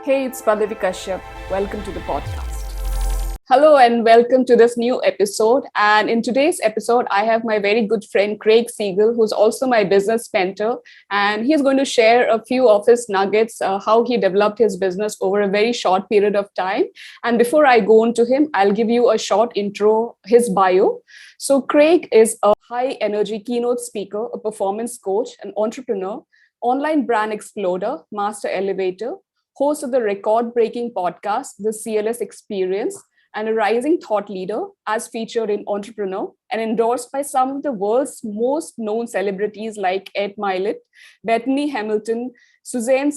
Hey, it's Pallavi Kashyap. Welcome to the podcast. Hello and welcome to this new episode. And in today's episode, I have my very good friend Craig Siegel, who's also my business mentor. And he's going to share a few of his nuggets, how he developed his business over a very short period of time. And before I go on to him, I'll give you a short intro, his bio. So Craig is a high energy keynote speaker, a performance coach, an entrepreneur, online brand explorer, master elevator, host of the record-breaking podcast, The CLS Experience, and a rising thought leader as featured in Entrepreneur and endorsed by some of the world's most known celebrities like Ed Mylett, Bethany Hamilton, Suzanne,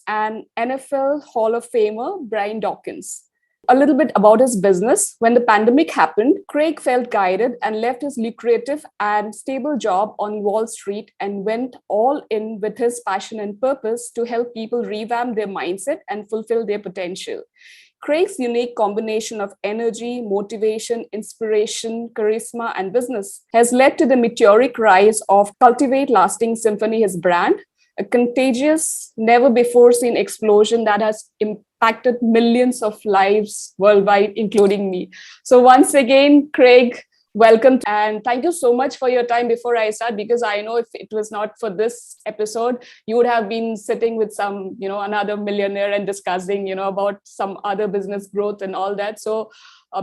and NFL Hall of Famer Brian Dawkins. A little bit about his business. When the pandemic happened, Craig felt guided and left his lucrative and stable job on Wall Street and went all in with his passion and purpose to help people revamp their mindset and fulfill their potential. Craig's unique combination of energy, motivation, inspiration, charisma, and business has led to the meteoric rise of Cultivate Lasting Symphony, his brand, a contagious, never before seen explosion that has impacted millions of lives worldwide, including me. So once again, Craig, welcome. And thank you so much for your time before I start, because I know if it was not for this episode, you would have been sitting with some, another millionaire and discussing, about some other business growth and all that. So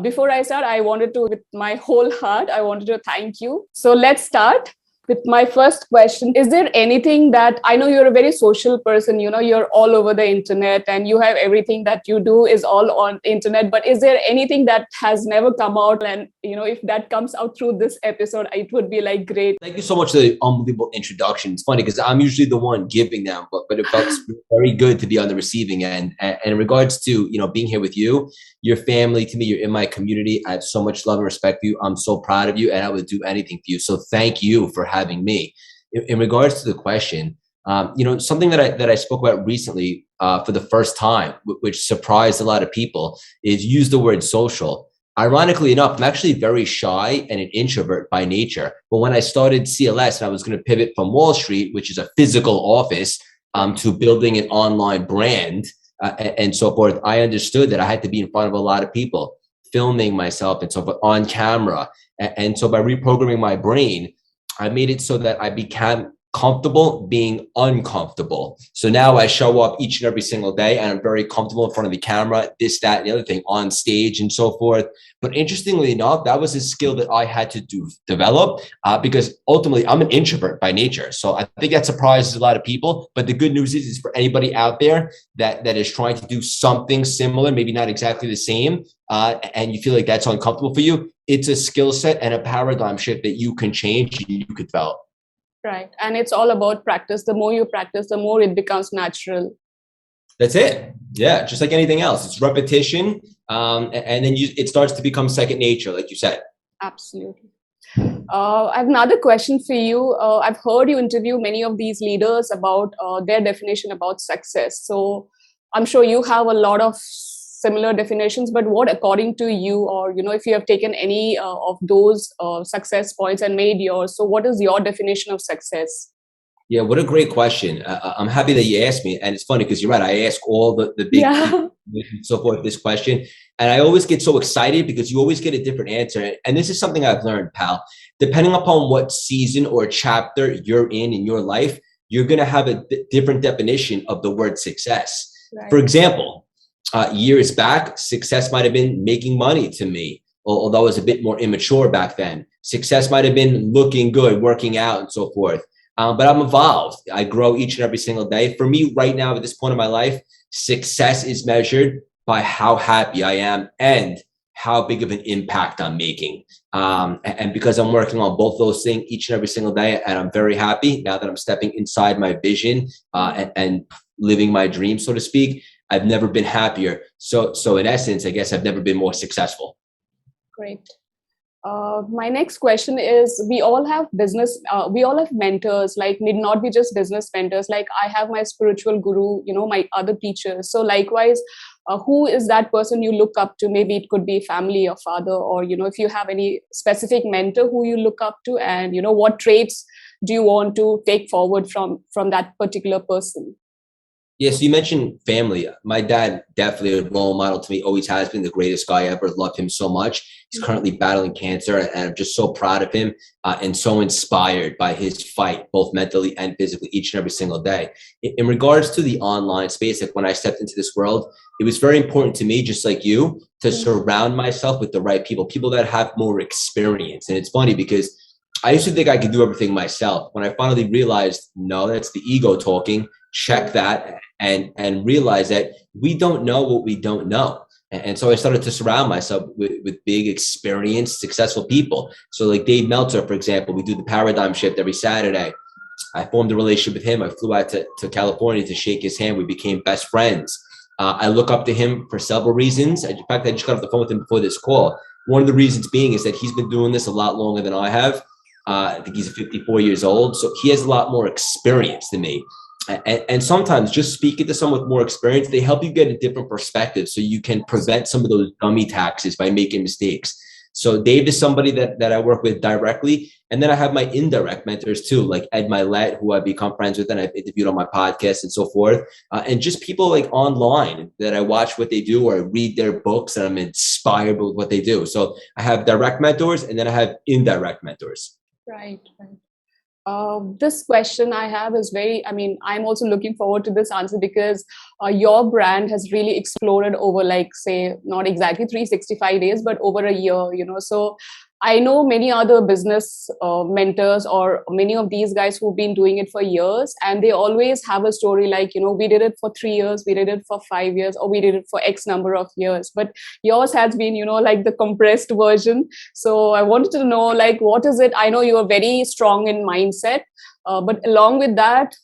before I start, I wanted to, with my whole heart, I wanted to thank you. So let's start with my first question. Is there anything that, I know you're a very social person, you're all over the internet and you have everything that you do is all on internet, but is there anything that has never come out? And, if that comes out through this episode, it would be like great. Thank you so much for the unbelievable introduction. It's funny because I'm usually the one giving them, but it felt very good to be on the receiving end. And in regards to, being here with you, your family, to me, you're in my community. I have so much love and respect for you. I'm so proud of you and I would do anything for you. So thank you for having me. In regards to the question, something that I spoke about recently for the first time, which surprised a lot of people, is use the word social. Ironically enough, I'm actually very shy and an introvert by nature. But when I started CLS and I was going to pivot from Wall Street, which is a physical office, to building an online brand and so forth, I understood that I had to be in front of a lot of people, filming myself and so forth on camera. And so by reprogramming my brain, I made it so that I became comfortable being uncomfortable. So now I show up each and every single day and I'm very comfortable in front of the camera, this, that, and the other thing, on stage and so forth. But interestingly enough, that was a skill that I had to develop because ultimately I'm an introvert by nature. So I think that surprises a lot of people. But the good news is for anybody out there that is trying to do something similar, maybe not exactly the same, and you feel like that's uncomfortable for you, it's a skill set and a paradigm shift that you can change and you could develop. Right. And it's all about practice. The more you practice, the more it becomes natural. That's it. Yeah. Just like anything else, it's repetition. And then it starts to become second nature, like you said. Absolutely. I have another question for you. I've heard you interview many of these leaders about their definition about success. So I'm sure you have a lot of similar definitions, but what, according to you, or if you have taken any of those success points and made yours, so what is your definition of success? Yeah, what a great question. I'm happy that you asked me, and it's funny because you're right. I ask all the big people and so forth this question, and I always get so excited because you always get a different answer. And this is something I've learned, pal. Depending upon what season or chapter you're in your life, you're going to have a different definition of the word success. Right. For example, years back, success might have been making money to me, although I was a bit more immature back then. Success might have been looking good, working out and so forth. But I'm evolved. I grow each and every single day. For me right now, at this point in my life, success is measured by how happy I am and how big of an impact I'm making. And because I'm working on both those things each and every single day, and I'm very happy now that I'm stepping inside my vision and living my dream, so to speak, I've never been happier. So in essence, I guess I've never been more successful. Great. My next question is, we all have mentors, like need not be just business mentors. Like I have my spiritual guru, my other teachers. So likewise, who is that person you look up to? Maybe it could be family or father, or, if you have any specific mentor who you look up to, and, what traits do you want to take forward from that particular person? Yeah, so you mentioned family. My dad, definitely a role model to me, always has been the greatest guy ever. Loved him so much. He's currently battling cancer, and I'm just so proud of him and so inspired by his fight, both mentally and physically, each and every single day. In regards to the online space, like when I stepped into this world, it was very important to me, just like you, to surround myself with the right people, people that have more experience. And it's funny because I used to think I could do everything myself. When I finally realized, no, that's the ego talking, check that and realize that we don't know what we don't know. And so I started to surround myself with big, experienced, successful people. So like Dave Meltzer, for example, we do the paradigm shift every Saturday. I formed a relationship with him. I flew out to California to shake his hand. We became best friends. I look up to him for several reasons. In fact, I just got off the phone with him before this call. One of the reasons being is that he's been doing this a lot longer than I have. I think he's 54 years old. So he has a lot more experience than me. And sometimes just speaking to someone with more experience, they help you get a different perspective so you can prevent some of those dummy taxes by making mistakes. So Dave is somebody that I work with directly. And then I have my indirect mentors too, like Ed Mylett, who I've become friends with and I've interviewed on my podcast and so forth. And just people like online that I watch what they do or I read their books and I'm inspired with what they do. So I have direct mentors and then I have indirect mentors. Right, right. This question I have is I'm also looking forward to this answer because your brand has really exploded over, like, say, not exactly 365 days, but over a year, So I know many other business mentors or many of these guys who've been doing it for years, and they always have a story like, we did it for 3 years, we did it for 5 years, or we did it for X number of years. But yours has been, like the compressed version. So I wanted to know, like, what is it? I know you are very strong in mindset, but along with that,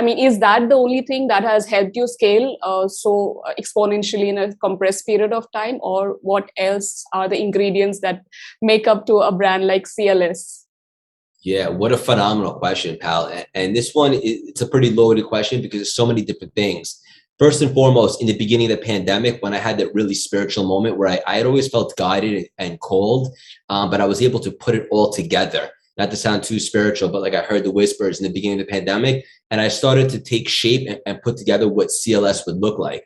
is that the only thing that has helped you scale so exponentially in a compressed period of time, or what else are the ingredients that make up to a brand like CLS? Yeah, what a phenomenal question, pal. And this one, it's a pretty loaded question because there's so many different things. First and foremost, in the beginning of the pandemic, when I had that really spiritual moment where I had always felt guided and called, but I was able to put it all together. Not to sound too spiritual, but like I heard the whispers in the beginning of the pandemic, and I started to take shape and put together what CLS would look like.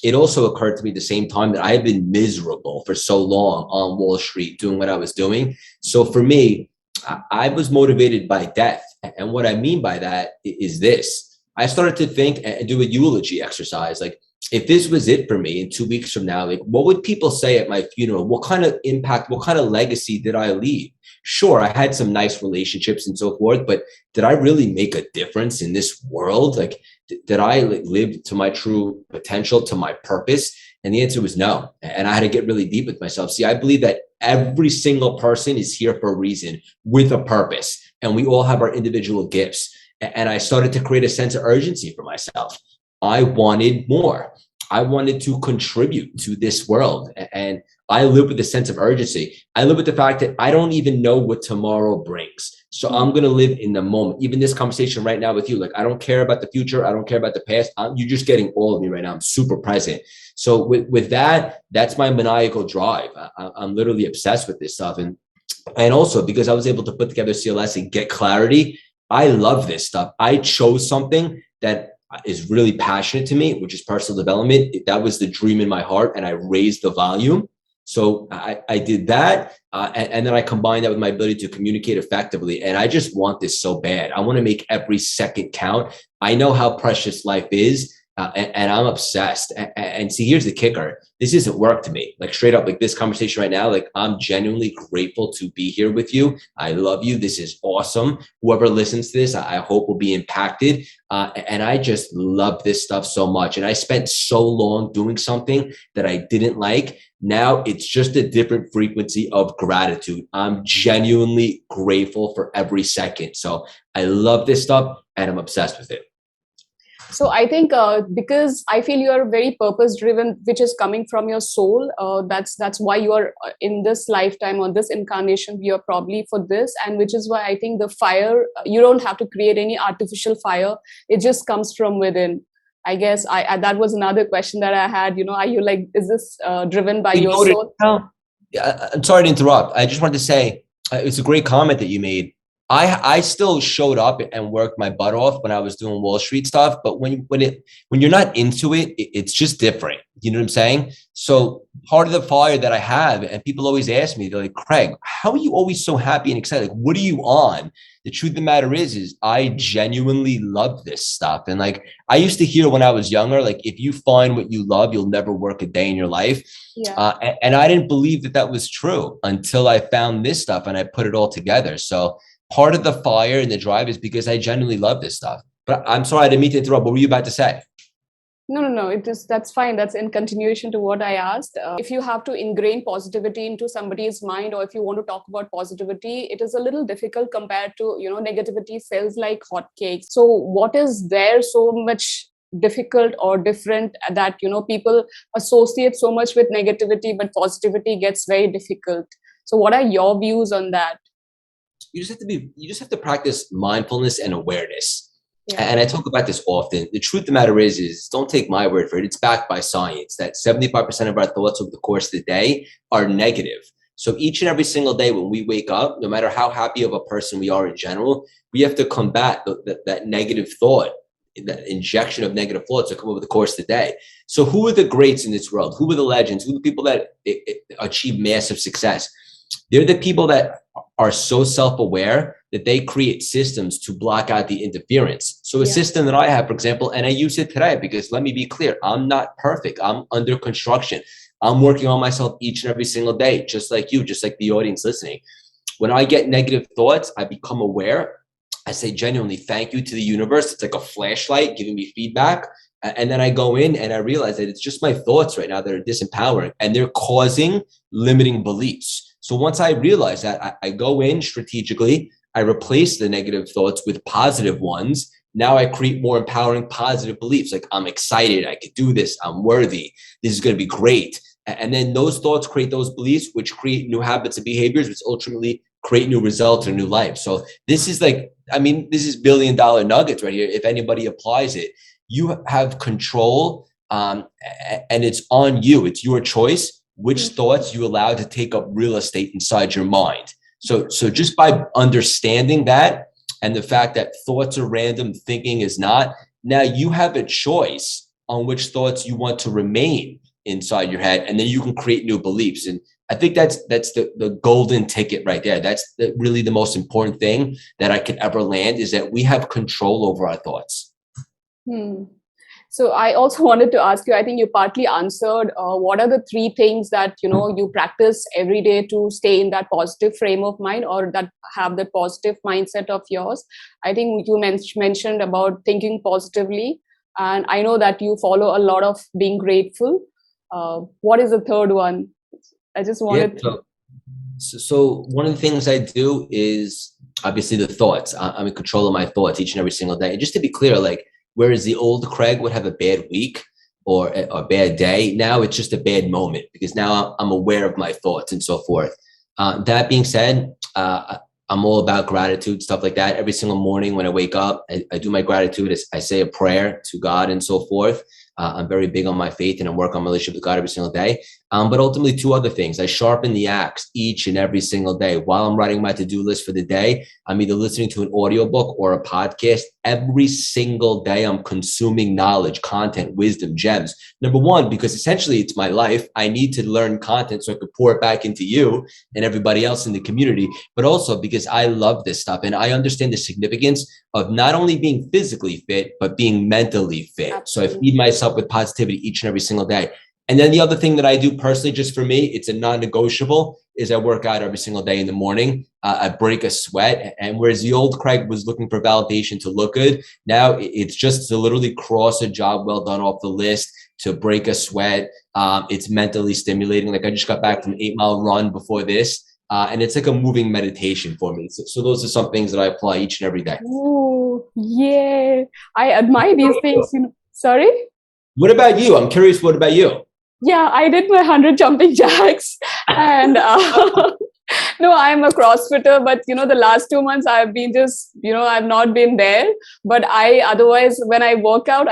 It also occurred to me at the same time that I had been miserable for so long on Wall Street doing what I was doing. So for me, I was motivated by death. And what I mean by that is this. I started to think and do a eulogy exercise. Like, if this was it for me in 2 weeks from now, like, what would people say at my funeral? What kind of impact, what kind of legacy did I leave? Sure, I had some nice relationships and so forth, but did I really make a difference in this world? Like, did I live to my true potential, to my purpose? And the answer was no. And I had to get really deep with myself. See, I believe that every single person is here for a reason with a purpose, and we all have our individual gifts. And I started to create a sense of urgency for myself. I wanted more. I wanted to contribute to this world. And I live with a sense of urgency. I live with the fact that I don't even know what tomorrow brings. So I'm going to live in the moment. Even this conversation right now with you, like, I don't care about the future. I don't care about the past. You're just getting all of me right now. I'm super present. So with that, that's my maniacal drive. I'm literally obsessed with this stuff. And also because I was able to put together CLS and get clarity, I love this stuff. I chose something that is really passionate to me, which is personal development. That was the dream in my heart, and I raised the volume. So I did that. And then I combined that with my ability to communicate effectively. And I just want this so bad. I want to make every second count. I know how precious life is. And I'm obsessed. And see, here's the kicker. This isn't work to me. Like, straight up, like this conversation right now, like, I'm genuinely grateful to be here with you. I love you. This is awesome. Whoever listens to this, I hope will be impacted. And I just love this stuff so much. And I spent so long doing something that I didn't like. Now it's just a different frequency of gratitude. I'm genuinely grateful for every second. So I love this stuff and I'm obsessed with it. So I think because I feel you are very purpose driven, which is coming from your soul. That's why you are in this lifetime or this incarnation. You are probably for this, and which is why I think the fire. You don't have to create any artificial fire. It just comes from within. I guess I that was another question that I had. Are you like, is this driven by your soul? Yeah, I'm sorry to interrupt. I just wanted to say it's a great comment that you made. I still showed up and worked my butt off when I was doing Wall Street stuff. But when you're not into it, it's just different. You know what I'm saying? So part of the fire that I have, and people always ask me, they're like, Craig, how are you always so happy and excited? Like, what are you on? The truth of the matter is I genuinely love this stuff. And like, I used to hear when I was younger, like, if you find what you love, you'll never work a day in your life. Yeah. And I didn't believe that was true until I found this stuff and I put it all together. So part of the fire and the drive is because I genuinely love this stuff. But I'm sorry, I didn't mean to interrupt. What were you about to say? No. That's fine. That's in continuation to what I asked. If you have to ingrain positivity into somebody's mind, or if you want to talk about positivity, it is a little difficult compared to, negativity sells like hotcakes. So what is there so much difficult or different that, people associate so much with negativity, but positivity gets very difficult? So what are your views on that? You just have to practice mindfulness and awareness. Yeah. And I talk about this often. The truth of the matter is don't take my word for it. It's backed by science that 75% of our thoughts over the course of the day are negative. So each and every single day when we wake up, no matter how happy of a person we are in general, we have to combat that negative thought, that injection of negative thoughts that come over the course of the day. So who are the greats in this world? Who are the legends? Who are the people that achieve massive success? They're the people that are so self-aware that they create systems to block out the interference. So a system that I have, for example, and I use it today because let me be clear, I'm not perfect. I'm under construction. I'm working on myself each and every single day, just like you, just like the audience listening. When I get negative thoughts, I become aware. I say genuinely thank you to the universe. It's like a flashlight giving me feedback. And then I go in and I realize that it's just my thoughts right now that are disempowering and they're causing limiting beliefs. So once I realize that, I go in strategically, I replace the negative thoughts with positive ones. Now I create more empowering positive beliefs. Like I'm excited, I could do this, I'm worthy, this is going to be great. And then those thoughts create those beliefs, which create new habits and behaviors, which ultimately create new results or new life. So this is this is $1 billion nuggets right here. If anybody applies it, you have control and it's on you. It's your choice which thoughts you allow to take up real estate inside your mind. So just by understanding that and the fact that thoughts are random, thinking is not, now you have a choice on which thoughts you want to remain inside your head, and then you can create new beliefs. And I think that's the golden ticket right there. That's really the most important thing that I could ever land, is that we have control over our thoughts. So I also wanted to ask you, I think you partly answered, what are the 3 things that, you practice every day to stay in that positive frame of mind, or that have the positive mindset of yours? I think you mentioned about thinking positively, and I know that you follow a lot of being grateful. What is the 3rd one? I just wanted So one of the things I do is obviously the thoughts. I'm in control of my thoughts each and every single day. And just to be clear, like, whereas the old Craig would have a bad week or a bad day, now it's just a bad moment because now I'm aware of my thoughts and so forth. That being said, I'm all about gratitude, stuff like that. Every single morning when I wake up, I do my gratitude. I say a prayer to God and so forth. I'm very big on my faith and I work on my relationship with God every single day. But ultimately 2 other things. I sharpen the axe each and every single day. While I'm writing my to-do list for the day, I'm either listening to an audiobook or a podcast. Every single day, I'm consuming knowledge, content, wisdom, gems. Number 1, because essentially it's my life. I need to learn content so I could pour it back into you and everybody else in the community, but also because I love this stuff and I understand the significance of not only being physically fit, but being mentally fit. Absolutely. So I feed myself with positivity each and every single day. And then the other thing that I do personally, just for me, it's a non-negotiable, is I work out every single day in the morning. I break a sweat. And whereas the old Craig was looking for validation to look good, now it's just to literally cross a job well done off the list, to break a sweat. It's mentally stimulating. Like I just got back from an 8-mile run before this. And it's like a moving meditation for me. So those are some things that I apply each and every day. Oh, yeah. I admire these things. Sorry? What about you? I'm curious, what about you? Yeah, I did my 100 jumping jacks and No, I'm a CrossFitter, but the last 2 months I've been just, I've not been there. But otherwise, when I work out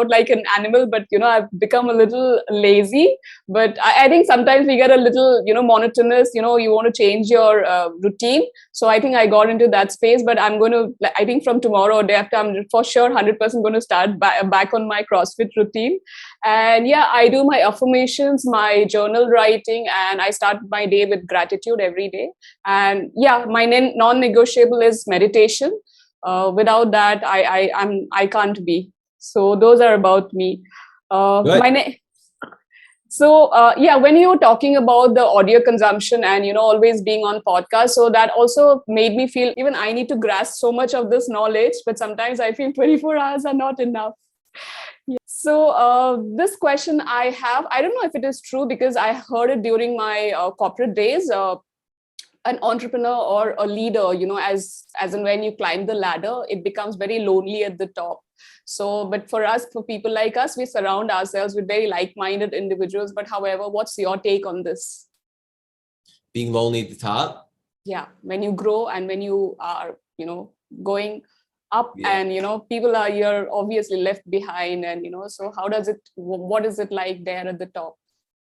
like an animal, but I've become a little lazy. But I think sometimes we get a little, monotonous, you want to change your routine. So I think I got into that space, but I think from tomorrow or day after, I'm for sure 100% going to start back on my CrossFit routine. And yeah, I do my affirmations, my journal writing, and I start my day with gratitude every day. And yeah, my non-negotiable is meditation. Without that, I can't be. So those are about me. Good. Yeah, when you were talking about the audio consumption and always being on podcast, so that also made me feel even I need to grasp so much of this knowledge, but sometimes I feel 24 hours are not enough. Yeah. So this question I have, I don't know if it is true because I heard it during my corporate days. An entrepreneur or a leader, as in when you climb the ladder, it becomes very lonely at the top. So, but for people like us, we surround ourselves with very like-minded individuals. But however, what's your take on this? Being lonely at the top? Yeah, when you grow and when you are, going up, Yeah. and you're obviously left behind, and so what is it like there at the top?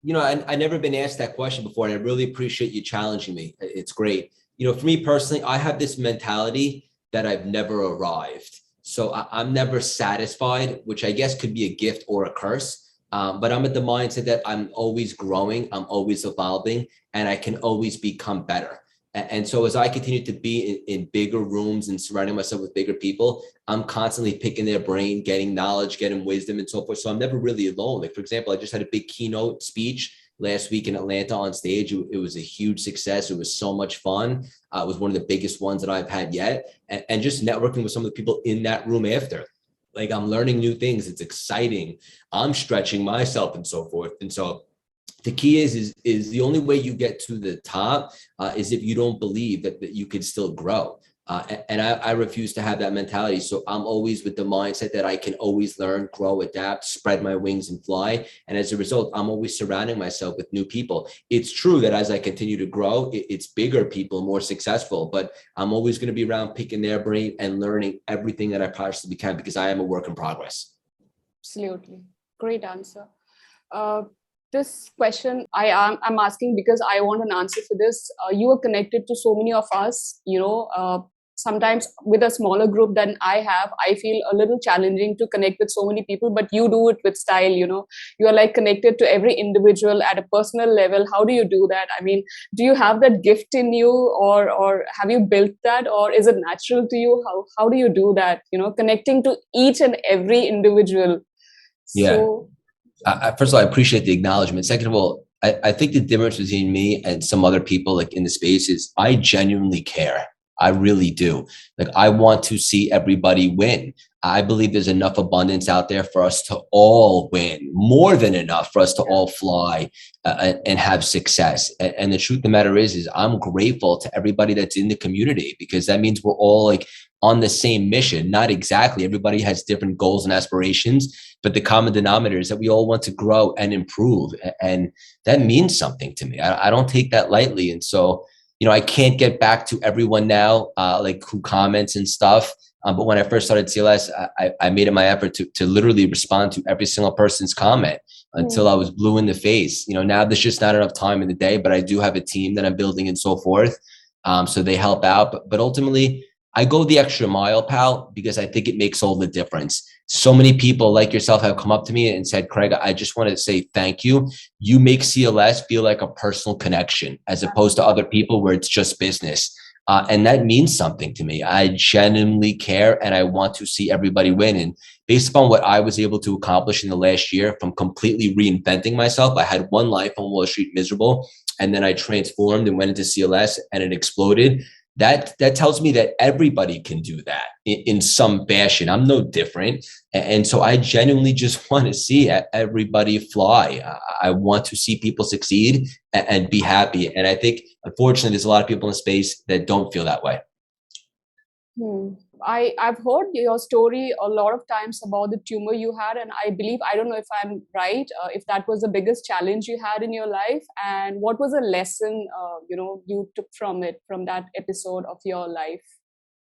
I never been asked that question before, and I really appreciate you challenging me. It's great. For me personally, I have this mentality that I've never arrived. So I'm never satisfied, which I guess could be a gift or a curse. But I'm at the mindset that I'm always growing, I'm always evolving, and I can always become better. And so as I continue to be in bigger rooms and surrounding myself with bigger people, I'm constantly picking their brain, getting knowledge, getting wisdom and so forth. So I'm never really alone. Like, for example, I just had a big keynote speech last week in Atlanta on stage. It was a huge success. It was so much fun. It was one of the biggest ones that I've had yet. And just networking with some of the people in that room after. Like, I'm learning new things. It's exciting. I'm stretching myself and so forth. And so the key is the only way you get to the top is if you don't believe that you could still grow. And I refuse to have that mentality. So I'm always with the mindset that I can always learn, grow, adapt, spread my wings and fly. And as a result, I'm always surrounding myself with new people. It's true that as I continue to grow, it's bigger people, more successful, but I'm always going to be around picking their brain and learning everything that I possibly can because I am a work in progress. Absolutely. Great answer. This question I'm asking because I want an answer for this. You are connected to so many of us, sometimes with a smaller group than I have, I feel a little challenging to connect with so many people, but you do it with style, you are like connected to every individual at a personal level. How do you do that? I mean, do you have that gift in you or have you built that, or is it natural to you? How do you do that? Connecting to each and every individual. Yeah. So, first of all, I appreciate the acknowledgement. Second of all, I think the difference between me and some other people like in the space is I genuinely care. I really do. Like, I want to see everybody win. I believe there's enough abundance out there for us to all win, more than enough for us to all fly and have success. And the truth of the matter is I'm grateful to everybody that's in the community because that means we're all like on the same mission. Not exactly. Everybody has different goals and aspirations, but the common denominator is that we all want to grow and improve. And that means something to me. I don't take that lightly. And so, I can't get back to everyone now, like who comments and stuff. But when I first started CLS, I made it my effort to literally respond to every single person's comment until I was blue in the face. Now there's just not enough time in the day, but I do have a team that I'm building and so forth. So they help out. But ultimately, I go the extra mile, pal, because I think it makes all the difference. So many people like yourself have come up to me and said, Craig, I just want to say thank you. You make CLS feel like a personal connection as opposed to other people where it's just business. And that means something to me. I genuinely care and I want to see everybody win. And based upon what I was able to accomplish in the last year from completely reinventing myself, I had one life on Wall Street miserable, and then I transformed and went into CLS and it exploded. That tells me that everybody can do that in some fashion. I'm no different. And so I genuinely just want to see everybody fly. I want to see people succeed and be happy. And I think, unfortunately, there's a lot of people in the space that don't feel that way. I've heard your story a lot of times about the tumor you had, and I believe, I don't know if I'm right, if that was the biggest challenge you had in your life, and what was a lesson you took from it, from that episode of your life?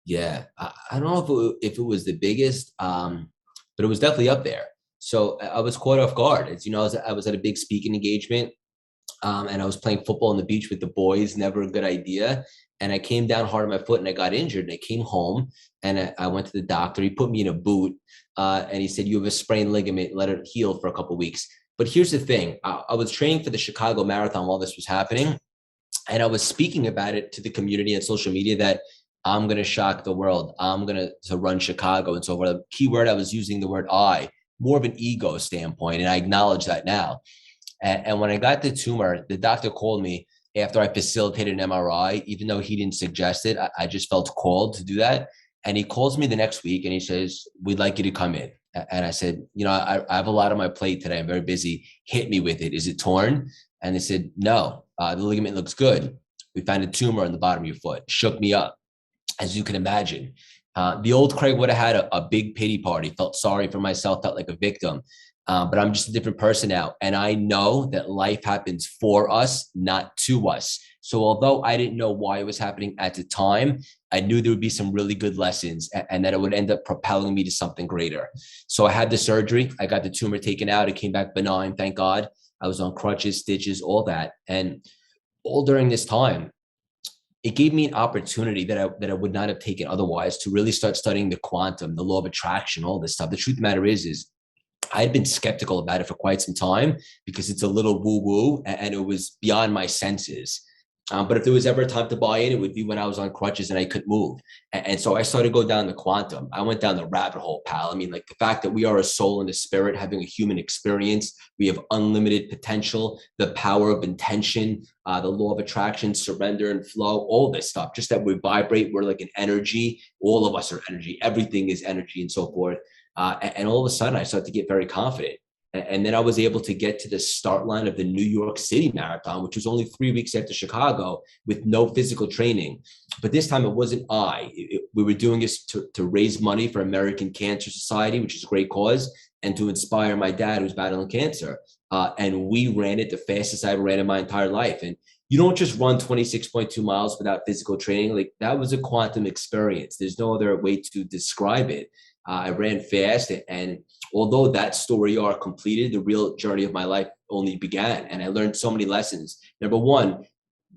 Yeah, I don't know if it was the biggest, but it was definitely up there. So I was caught off guard. As you know, I was at a big speaking engagement, and I was playing football on the beach with the boys. Never a good idea. And I came down hard on my foot, and I got injured. And I came home, and I went to the doctor. He put me in a boot, and he said, "You have a sprained ligament. Let it heal for a couple of weeks." But here's the thing: I was training for the Chicago Marathon while this was happening, and I was speaking about it to the community and social media that I'm going to shock the world. I'm going to run Chicago. And so for the key word, I was using the word I, more of an ego standpoint. And I acknowledge that now. And when I got the tumor, the doctor called me after I facilitated an MRI, even though he didn't suggest it. I just felt called to do that. And he calls me the next week and he says, "We'd like you to come in." And I said, I have a lot on my plate today. I'm very busy. Hit me with it. Is it torn? And they said, "No, the ligament looks good. We found a tumor on the bottom of your foot." Shook me up, as you can imagine. The old Craig would have had a big pity party, felt sorry for myself, felt like a victim. But I'm just a different person now. And I know that life happens for us, not to us. So although I didn't know why it was happening at the time, I knew there would be some really good lessons and that it would end up propelling me to something greater. So I had the surgery. I got the tumor taken out. It came back benign, thank God. I was on crutches, stitches, all that. And all during this time, it gave me an opportunity that I would not have taken otherwise to really start studying the quantum, the law of attraction, all this stuff. The truth of the matter is I had been skeptical about it for quite some time because it's a little woo-woo and it was beyond my senses. But if there was ever a time to buy in, it would be when I was on crutches and I couldn't move. And so I started to go down the quantum. I went down the rabbit hole, pal. I mean, like the fact that we are a soul and a spirit having a human experience. We have unlimited potential, the power of intention, the law of attraction, surrender and flow, all this stuff. Just that we vibrate. We're like an energy. All of us are energy. Everything is energy and so forth. And all of a sudden, I started to get very confident. And then I was able to get to the start line of the New York City Marathon, which was only 3 weeks after Chicago with no physical training. But this time it wasn't we were doing this to raise money for American Cancer Society, which is a great cause, and to inspire my dad who's battling cancer. And we ran it the fastest I ever ran in my entire life. And you don't just run 26.2 miles without physical training. Like that was a quantum experience. There's no other way to describe it. I ran fast, and although that story arc completed, the real journey of my life only began. And I learned so many lessons. Number one,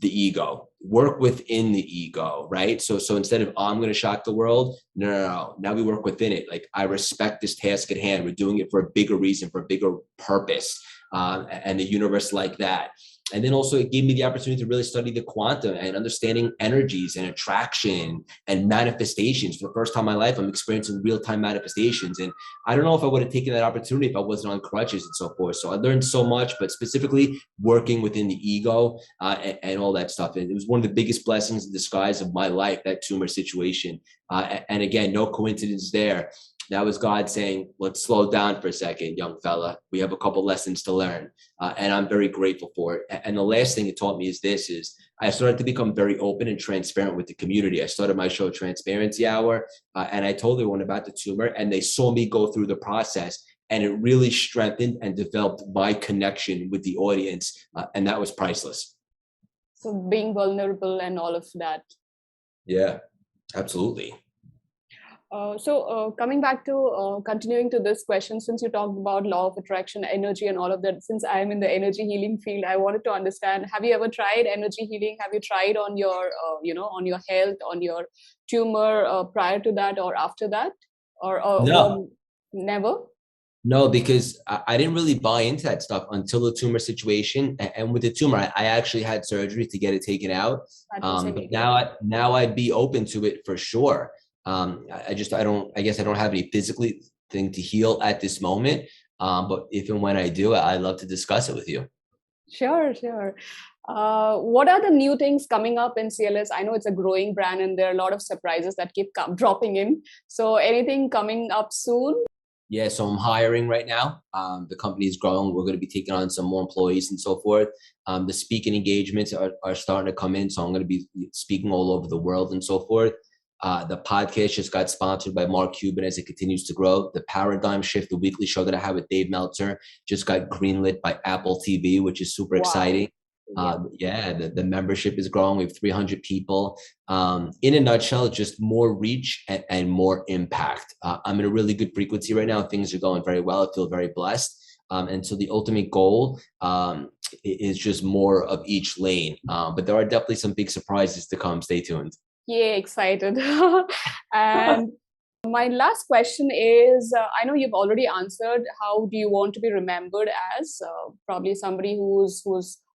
the ego. Work within the ego, right? So instead of I'm going to shock the world, no. Now we work within it. Like I respect this task at hand. We're doing it for a bigger reason, for a bigger purpose, and the universe like that. And then also it gave me the opportunity to really study the quantum and understanding energies and attraction and manifestations. For the first time in my life, I'm experiencing real-time manifestations. And I don't know if I would have taken that opportunity if I wasn't on crutches and so forth. So I learned so much, but specifically working within the ego and all that stuff. And it was one of the biggest blessings in disguise of my life, that tumor situation. And again, no coincidence there. That was God saying, let's slow down for a second, young fella. We have a couple lessons to learn. And I'm very grateful for it. And the last thing it taught me is I started to become very open and transparent with the community. I started my show Transparency Hour, and I told everyone about the tumor, and they saw me go through the process. And it really strengthened and developed my connection with the audience. And that was priceless. So being vulnerable and all of that. Yeah, absolutely. So coming back to continuing to this question, since you talked about law of attraction, energy and all of that, since I am in the energy healing field, I wanted to understand, have you ever tried energy healing? Have you tried on your, on your health, on your tumor prior to that or after that? Or never? No, because I didn't really buy into that stuff until the tumor situation. And with the tumor, I actually had surgery to get it taken out. But now I'd be open to it for sure. I guess I don't have any physically thing to heal at this moment. But if and when I do, I'd love to discuss it with you. Sure. What are the new things coming up in CLS? I know it's a growing brand and there are a lot of surprises that keep dropping in. So anything coming up soon? Yeah, so I'm hiring right now. The company is growing. We're going to be taking on some more employees and so forth. The speaking engagements are starting to come in. So I'm going to be speaking all over the world and so forth. The podcast just got sponsored by Mark Cuban as it continues to grow. The Paradigm Shift, the weekly show that I have with Dave Meltzer, just got greenlit by Apple TV, which is super exciting. The membership is growing. We have 300 people. In a nutshell, just more reach and more impact. I'm in a really good frequency right now. Things are going very well. I feel very blessed. And so the ultimate goal is just more of each lane. But there are definitely some big surprises to come. Stay tuned. Yeah, excited. And my last question is, I know you've already answered, how do you want to be remembered as? Probably somebody who's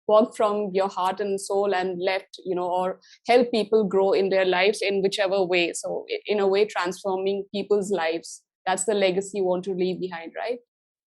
worked from your heart and soul and left, or help people grow in their lives in whichever way. So in a way, transforming people's lives. That's the legacy you want to leave behind, right?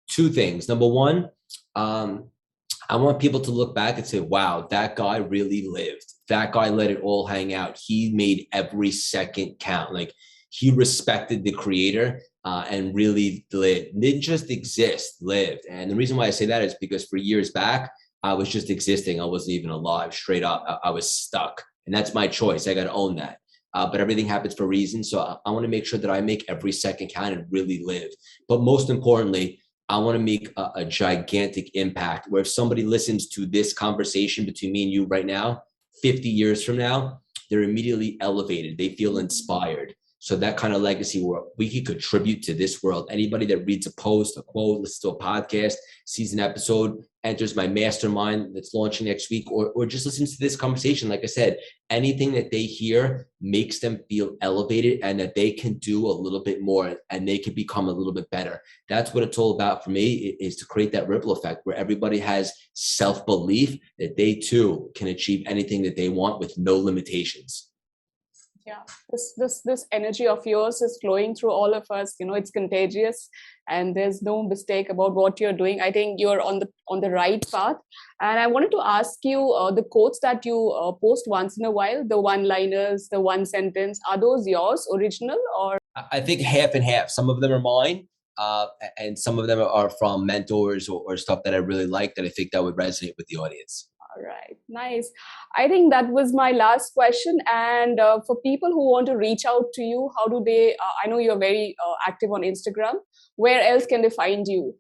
Two things. Number one, I want people to look back and say, wow, that guy really lived. That guy let it all hang out. He made every second count. Like, he respected the creator and really lived. Didn't just exist, lived. And the reason why I say that is because for years back, I was just existing. I wasn't even alive, straight up. I was stuck. And that's my choice. I got to own that. But everything happens for a reason. So I want to make sure that I make every second count and really live. But most importantly, I want to make a gigantic impact where if somebody listens to this conversation between me and you right now, 50 years from now, they're immediately elevated. They feel inspired. So that kind of legacy where we can contribute to this world. Anybody that reads a post, a quote, listens to a podcast, sees an episode, enters my mastermind that's launching next week, or just listens to this conversation. Like I said, anything that they hear makes them feel elevated and that they can do a little bit more and they can become a little bit better. That's what it's all about for me, is to create that ripple effect where everybody has self-belief that they too can achieve anything that they want with no limitations. Yeah, this energy of yours is flowing through all of us. It's contagious, and there's no mistake about what you're doing. I think you're on the right path. And I wanted to ask you, the quotes that you post once in a while, the one-liners, the one sentence, are those yours, original, or? I think half and half. Some of them are mine, and some of them are from mentors or stuff that I really like that I think that would resonate with the audience. All right, nice. I think that was my last question. And for people who want to reach out to you, how do they, I know you're very active on Instagram. Where else can they find you?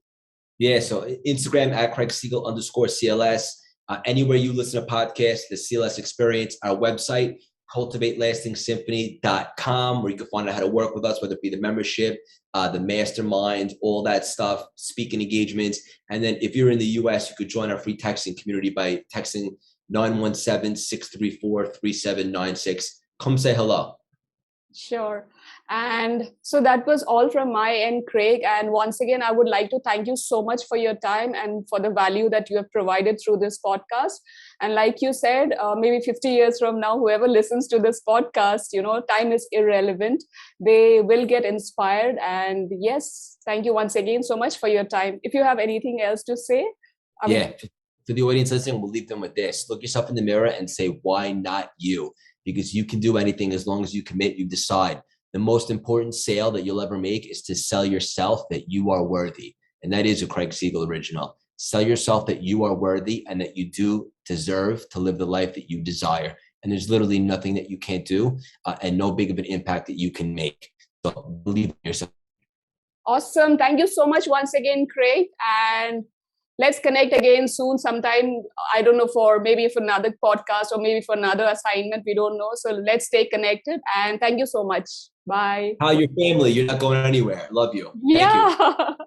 Yeah, so Instagram at @Craig_Siegel_CLS. Anywhere you listen to podcasts, the CLS Experience, our website, cultivatelastingsymphony.com, where you can find out how to work with us, whether it be the membership, the mastermind, all that stuff, speaking engagements. And then if you're in the US, you could join our free texting community by texting 917-634-3796. Come say hello. Sure. And so that was all from my end, Craig. And once again, I would like to thank you so much for your time and for the value that you have provided through this podcast. And like you said, maybe 50 years from now, whoever listens to this podcast, time is irrelevant. They will get inspired. And yes, thank you once again so much for your time. If you have anything else to say. Yeah. For the audience listening, we'll leave them with this. Look yourself in the mirror and say, why not you? Because you can do anything as long as you commit, you decide. The most important sale that you'll ever make is to sell yourself that you are worthy. And that is a Craig Siegel original. Sell yourself that you are worthy and that you do deserve to live the life that you desire. And there's literally nothing that you can't do and no big of an impact that you can make. So believe in yourself. Awesome. Thank you so much once again, Craig. And let's connect again soon sometime. I don't know, for another podcast or maybe for another assignment. We don't know. So let's stay connected. And thank you so much. Bye. How your family? You're not going anywhere. Love you. Yeah. Thank you.